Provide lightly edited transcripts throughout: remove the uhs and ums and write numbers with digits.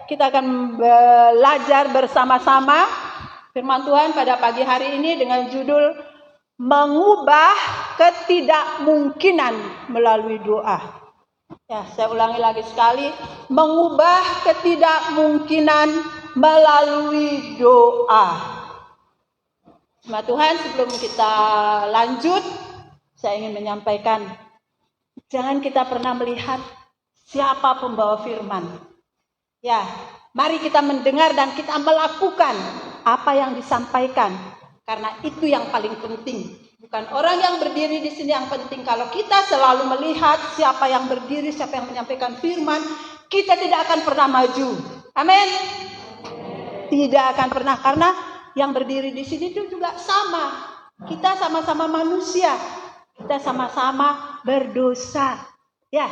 kita akan belajar bersama-sama firman Tuhan pada pagi hari ini dengan judul mengubah ketidakmungkinan melalui doa. Ya, saya ulangi lagi sekali, mengubah ketidakmungkinan melalui doa. Sama Tuhan, sebelum kita lanjut, saya ingin menyampaikan, jangan kita pernah melihat siapa pembawa firman. Ya, mari kita mendengar dan kita melakukan apa yang disampaikan, karena itu yang paling penting. Bukan orang yang berdiri di sini yang penting. Kalau kita selalu melihat siapa yang berdiri, siapa yang menyampaikan firman, kita tidak akan pernah maju. Amin. Tidak akan pernah, karena yang berdiri di sini itu juga sama. Kita sama-sama manusia. Kita sama-sama berdosa. Ya,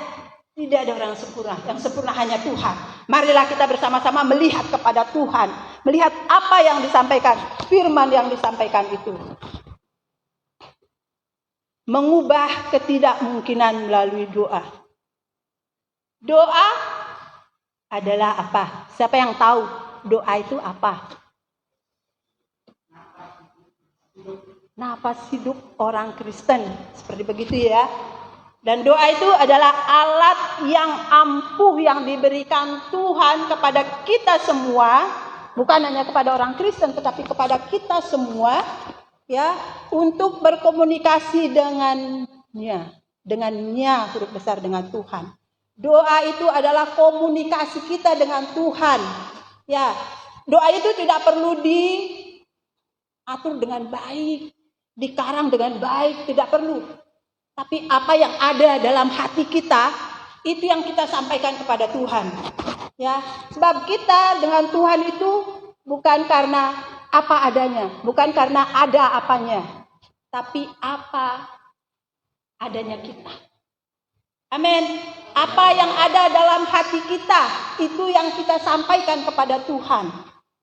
tidak ada orang sempurna. Yang sempurna hanya Tuhan. Marilah kita bersama-sama melihat kepada Tuhan. Melihat apa yang disampaikan. Firman yang disampaikan itu. Mengubah ketidakmungkinan melalui doa. Doa adalah apa? Siapa yang tahu doa itu apa? Nafas hidup orang Kristen. Seperti begitu ya. Dan doa itu adalah alat yang ampuh yang diberikan Tuhan kepada kita semua. Bukan hanya kepada orang Kristen, tetapi kepada kita semua. Ya, untuk berkomunikasi dengannya huruf besar dengan Tuhan. Doa itu adalah komunikasi kita dengan Tuhan. Ya, doa itu tidak perlu diatur dengan baik, dikarang dengan baik, tidak perlu. Tapi apa yang ada dalam hati kita, itu yang kita sampaikan kepada Tuhan. Ya, sebab kita dengan Tuhan itu bukan karena apa adanya, bukan karena ada apanya, tapi apa adanya kita. Amin. Apa yang ada dalam hati kita, itu yang kita sampaikan kepada Tuhan.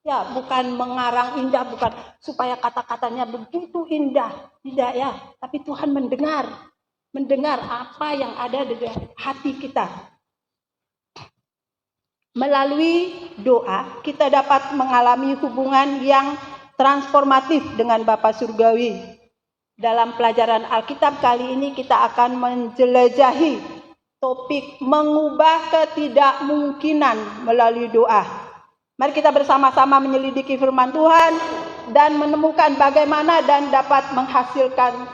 Ya, bukan mengarang indah, bukan supaya kata-katanya begitu indah, tidak ya. Tapi Tuhan mendengar apa yang ada di hati kita. Melalui doa, kita dapat mengalami hubungan yang transformatif dengan Bapa Surgawi. Dalam pelajaran Alkitab kali ini kita akan menjelajahi topik mengubah ketidakmungkinan melalui doa. Mari kita bersama-sama menyelidiki firman Tuhan dan menemukan bagaimana dan dapat menghasilkan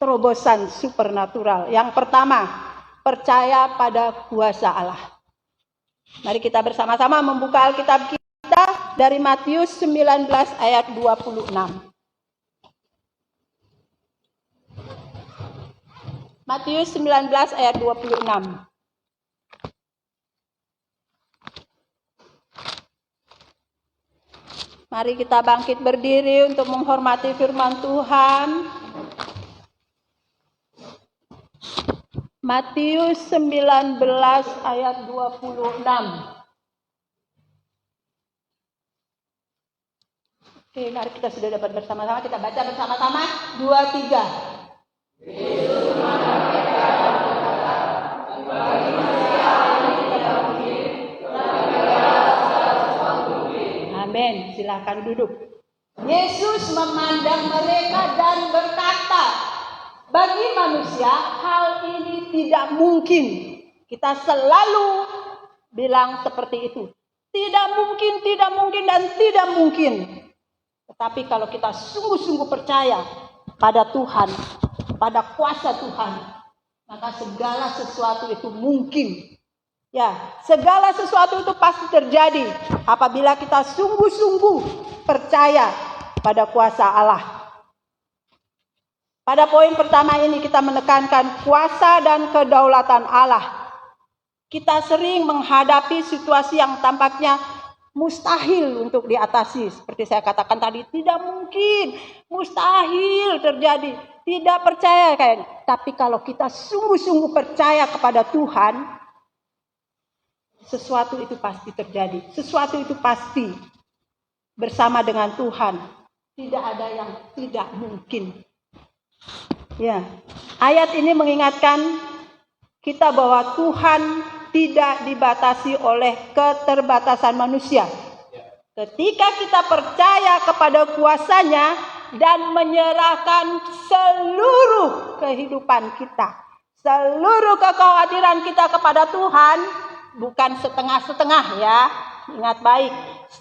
terobosan supernatural. Yang pertama, percaya pada kuasa Allah. Mari kita bersama-sama membuka Alkitab kita dari Matius 19 ayat 26. Matius 19 ayat 26. Mari kita bangkit berdiri untuk menghormati firman Tuhan. Matius 19 ayat 26. Oke, mari kita sudah dapat bersama-sama, kita baca bersama-sama. 2, 3. Yesus mengatakan, bagi manusia ini tidak mungkin, tetapi amin. Silakan duduk. Yesus memandang mereka dan berkata, bagi manusia hal ini tidak mungkin. Kita selalu bilang seperti itu. Tidak mungkin, dan tidak mungkin. Tetapi kalau kita sungguh-sungguh percaya pada Tuhan, pada kuasa Tuhan, maka segala sesuatu itu mungkin. Ya, segala sesuatu itu pasti terjadi apabila kita sungguh-sungguh percaya pada kuasa Allah. Pada poin pertama ini kita menekankan kuasa dan kedaulatan Allah. Kita sering menghadapi situasi yang tampaknya mustahil untuk diatasi. Seperti saya katakan tadi, tidak mungkin, mustahil terjadi. Tidak percaya kayaknya. Tapi kalau kita sungguh-sungguh percaya kepada Tuhan, sesuatu itu pasti terjadi. Sesuatu itu pasti bersama dengan Tuhan. Tidak ada yang tidak mungkin. Ya, ayat ini mengingatkan kita bahwa Tuhan tidak dibatasi oleh keterbatasan manusia. Ketika kita percaya kepada kuasanya dan menyerahkan seluruh kehidupan kita, seluruh kekhawatiran kita kepada Tuhan, bukan setengah-setengah ya, ingat baik,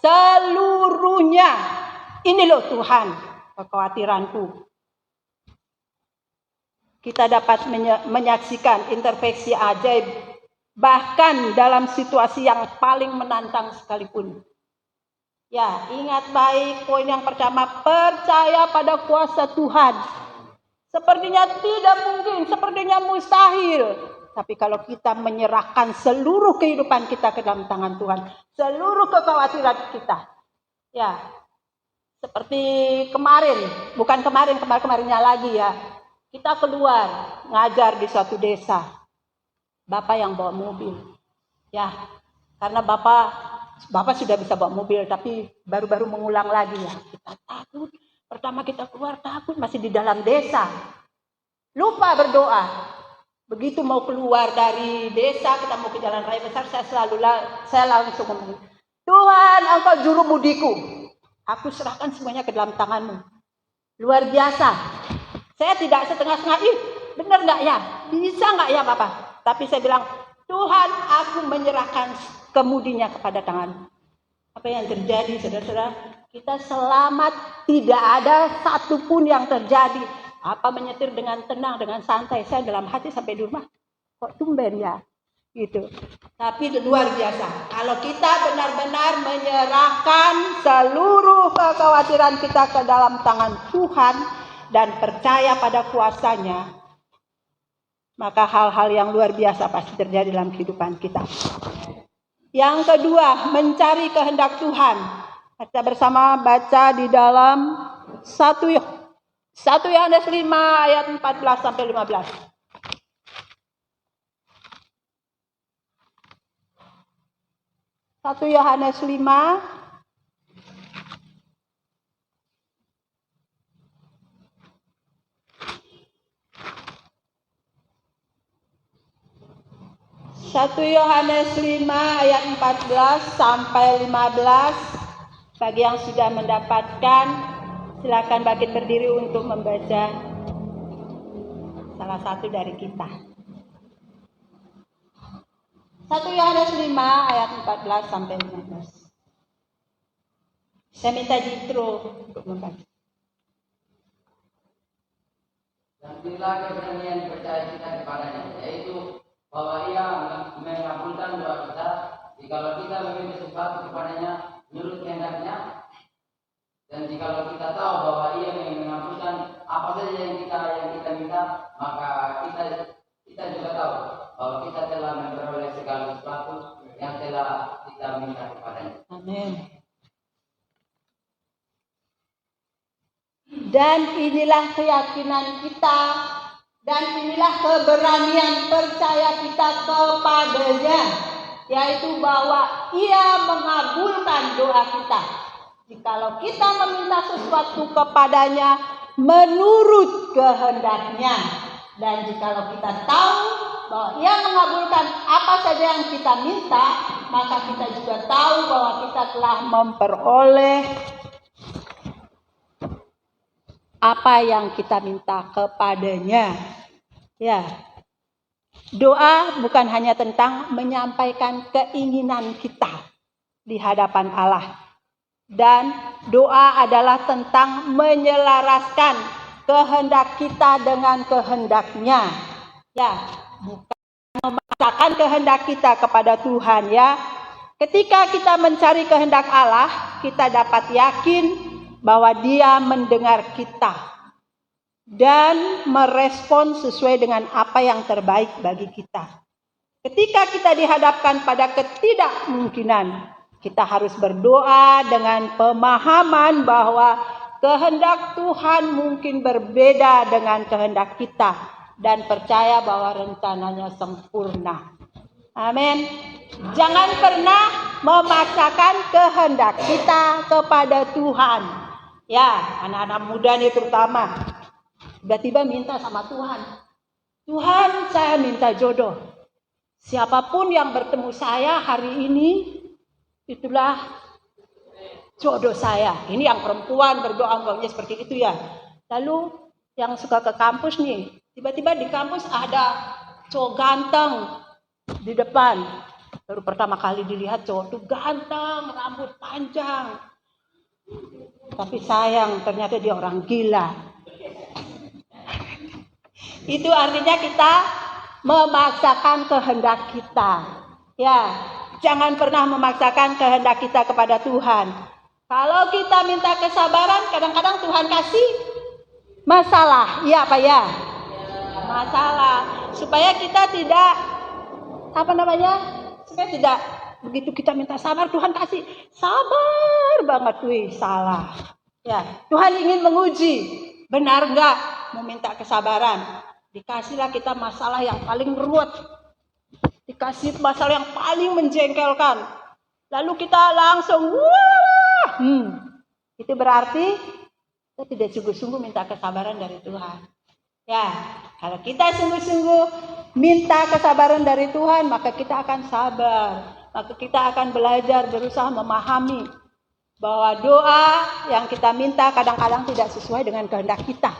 seluruhnya. Ini loh Tuhan, kekhawatiranku. Kita dapat menyaksikan intervensi ajaib, bahkan dalam situasi yang paling menantang sekalipun. Ya, ingat baik poin yang pertama, percaya pada kuasa Tuhan. Sepertinya tidak mungkin, sepertinya mustahil. Tapi kalau kita menyerahkan seluruh kehidupan kita ke dalam tangan Tuhan, seluruh kekhawatiran kita. Ya, seperti kemarinnya lagi ya. Kita keluar ngajar di suatu desa. Bapak yang bawa mobil. Ya, karena Bapak sudah bisa bawa mobil, tapi baru-baru mengulang lagi ya. Kita takut. Pertama kita keluar takut, masih di dalam desa. Lupa berdoa. Begitu mau keluar dari desa, kita mau ke jalan raya besar, saya langsung ngomong, Tuhan, Engkau juru mudiku. Aku serahkan semuanya ke dalam tangan-Mu. Luar biasa. Saya tidak setengah-setengah, benar nggak ya? Bisa nggak ya Bapak? Tapi saya bilang, Tuhan, aku menyerahkan kemudinya kepada tangan. Apa yang terjadi, saudara-saudara? Kita selamat, tidak ada satupun yang terjadi. Apa menyetir dengan tenang, dengan santai. Saya dalam hati sampai di rumah, kok tumben ya? Gitu. Tapi luar biasa. Kalau kita benar-benar menyerahkan seluruh kekhawatiran kita ke dalam tangan Tuhan dan percaya pada kuasanya, maka hal-hal yang luar biasa pasti terjadi dalam kehidupan kita. Yang kedua, mencari kehendak Tuhan. Kita bersama baca di dalam 1 Yohanes 5 ayat 14 sampai 15. 1 Yohanes 5 1 Yohanes 5 ayat 14 sampai 15. Bagi yang sudah mendapatkan, silakan bangkit berdiri untuk membaca salah satu dari kita. 1 Yohanes 5 ayat 14 sampai 15. Saya minta Jitro untuk membaca. Dan bila keberanian percaya kita kepadanya, yaitu bahwa ia mengabulkan doa kita jikalau kita meminta sesuatu kepadanya menurut kehendaknya, dan jikalau kita tahu bahwa ia mengabulkan apa saja yang kita minta, maka kita juga tahu bahwa kita telah memperoleh segala sesuatu yang telah kita minta kepadanya. Amin. Dan inilah keyakinan kita, dan inilah keberanian percaya kita kepadanya, yaitu bahwa ia mengabulkan doa kita. Jikalau kita meminta sesuatu kepadanya menurut kehendaknya, dan jikalau kita tahu bahwa ia mengabulkan apa saja yang kita minta, maka kita juga tahu bahwa kita telah memperoleh apa yang kita minta kepadanya. Ya. Doa bukan hanya tentang menyampaikan keinginan kita di hadapan Allah. Dan doa adalah tentang menyelaraskan kehendak kita dengan kehendaknya. Ya, bukan memaksakan kehendak kita kepada Tuhan ya. Ketika kita mencari kehendak Allah, kita dapat yakin bahwa Dia mendengar kita dan merespon sesuai dengan apa yang terbaik bagi kita. Ketika kita dihadapkan pada ketidakmungkinan, kita harus berdoa dengan pemahaman bahwa kehendak Tuhan mungkin berbeda dengan kehendak kita, dan percaya bahwa rencananya sempurna. Amin. Jangan pernah memaksakan kehendak kita kepada Tuhan. Ya, anak-anak muda nih terutama. Tiba-tiba minta sama Tuhan. Tuhan, saya minta jodoh. Siapapun yang bertemu saya hari ini, itulah jodoh saya. Ini yang perempuan berdoa umpamanya seperti itu ya. Lalu yang suka ke kampus nih, tiba-tiba di kampus ada cowok ganteng di depan. Baru pertama kali dilihat cowok itu ganteng, rambut panjang. Tapi sayang, ternyata dia orang gila. Itu artinya kita memaksakan kehendak kita. Ya, jangan pernah memaksakan kehendak kita kepada Tuhan. Kalau kita minta kesabaran, kadang-kadang Tuhan kasih masalah. Iya apa ya? Masalah. Supaya kita tidak, supaya tidak begitu kita minta sabar, Tuhan kasih sabar banget. Wih, salah. Ya, Tuhan ingin menguji. Benar enggak mau minta kesabaran? Dikasihlah kita masalah yang paling ruwet. Dikasih masalah yang paling menjengkelkan. Lalu kita langsung wah. Itu berarti kita tidak sungguh-sungguh minta kesabaran dari Tuhan. Ya, kalau kita sungguh-sungguh minta kesabaran dari Tuhan, maka kita akan sabar. Maka kita akan belajar berusaha memahami bahwa doa yang kita minta kadang-kadang tidak sesuai dengan kehendak kita.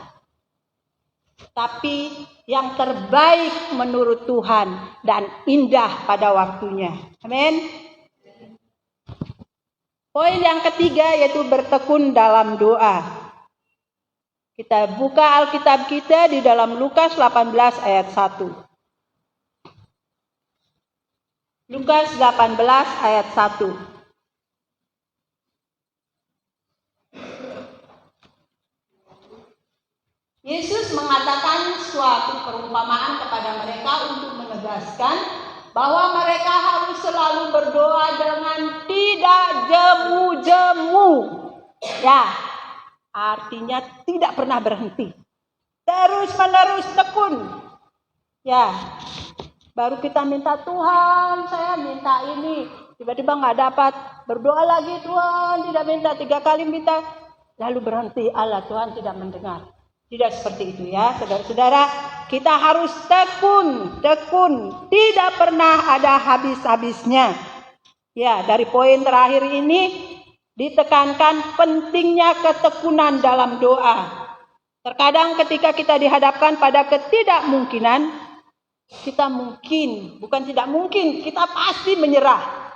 Tapi yang terbaik menurut Tuhan dan indah pada waktunya. Amin. Poin yang ketiga yaitu bertekun dalam doa. Kita buka Alkitab kita di dalam Lukas 18 ayat 1. Lukas 18 ayat 1. Yesus mengatakan suatu perumpamaan kepada mereka untuk menegaskan bahwa mereka harus selalu berdoa dengan tidak jemu-jemu. Ya, artinya tidak pernah berhenti. Terus-menerus tekun. Ya, baru kita minta Tuhan, saya minta ini. Tiba-tiba nggak dapat. Berdoa lagi, Tuhan tidak minta, 3 kali minta. Lalu berhenti, Allah Tuhan tidak mendengar. Tidak seperti itu ya, saudara-saudara. Kita harus tekun. Tidak pernah ada habis-habisnya. Ya, dari poin terakhir ini ditekankan pentingnya ketekunan dalam doa. Terkadang ketika kita dihadapkan pada ketidakmungkinan, kita pasti menyerah.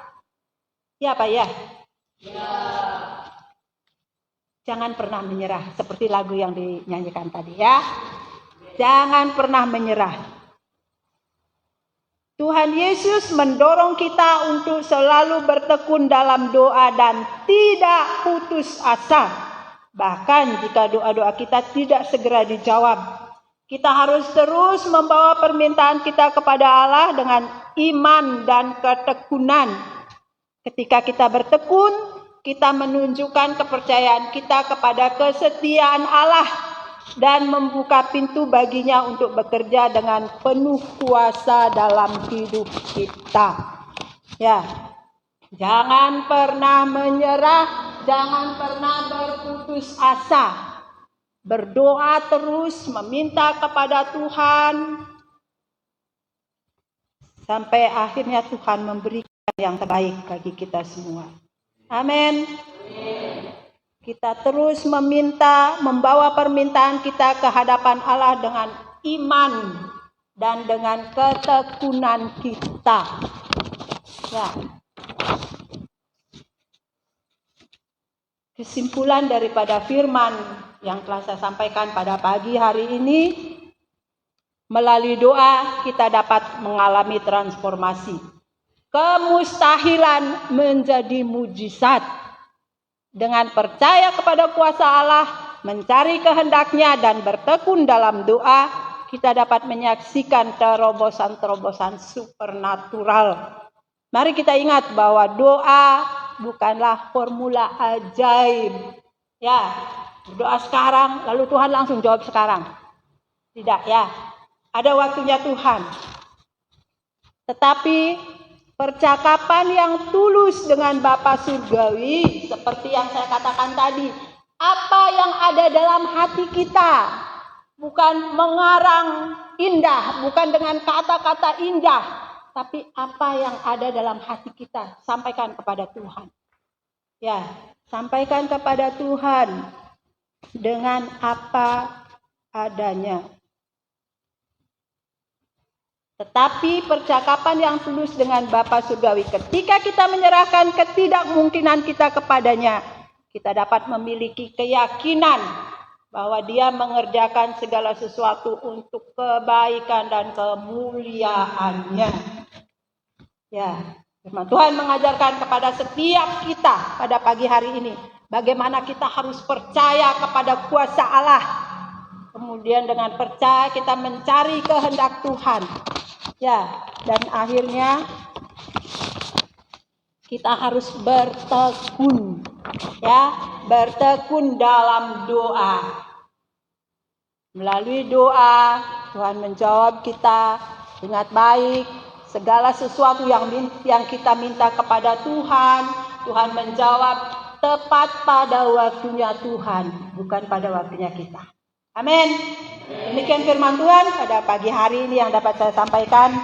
Ya Pak ya? Ya. Jangan pernah menyerah, seperti lagu yang dinyanyikan tadi ya. Jangan pernah menyerah. Tuhan Yesus mendorong kita untuk selalu bertekun dalam doa dan tidak putus asa. Bahkan jika doa-doa kita tidak segera dijawab, kita harus terus membawa permintaan kita kepada Allah dengan iman dan ketekunan. Ketika kita bertekun, kita menunjukkan kepercayaan kita kepada kesetiaan Allah dan membuka pintu baginya untuk bekerja dengan penuh kuasa dalam hidup kita. Ya, jangan pernah menyerah, jangan pernah berputus asa. Berdoa terus, meminta kepada Tuhan sampai akhirnya Tuhan memberikan yang terbaik bagi kita semua. Amin. Kita terus meminta, membawa permintaan kita ke hadapan Allah dengan iman dan dengan ketekunan kita. Ya. Kesimpulan daripada firman yang telah saya sampaikan pada pagi hari ini, melalui doa kita dapat mengalami transformasi. Kemustahilan menjadi mujizat. Dengan percaya kepada kuasa Allah, mencari kehendaknya dan bertekun dalam doa, kita dapat menyaksikan terobosan-terobosan supernatural. Mari kita ingat bahwa doa bukanlah formula ajaib. Ya, berdoa sekarang lalu Tuhan langsung jawab sekarang. Tidak ya. Ada waktunya Tuhan. Tetapi percakapan yang tulus dengan Bapa Surgawi, seperti yang saya katakan tadi, apa yang ada dalam hati kita, bukan mengarang indah, bukan dengan kata-kata indah, tapi apa yang ada dalam hati kita, sampaikan kepada Tuhan. Ya, sampaikan kepada Tuhan dengan apa adanya. Tetapi percakapan yang tulus dengan Bapa Surgawi, ketika kita menyerahkan ketidakmungkinan kita kepadanya, kita dapat memiliki keyakinan bahwa Dia mengerjakan segala sesuatu untuk kebaikan dan kemuliaan-Nya. Ya, firman Tuhan mengajarkan kepada setiap kita pada pagi hari ini bagaimana kita harus percaya kepada kuasa Allah. Kemudian dengan percaya kita mencari kehendak Tuhan. Ya, dan akhirnya kita harus bertekun. Ya, bertekun dalam doa. Melalui doa, Tuhan menjawab kita dengan baik. Segala sesuatu yang kita minta kepada Tuhan, Tuhan menjawab tepat pada waktunya Tuhan, bukan pada waktunya kita. Amin. Demikian firman Tuhan pada pagi hari ini yang dapat saya sampaikan.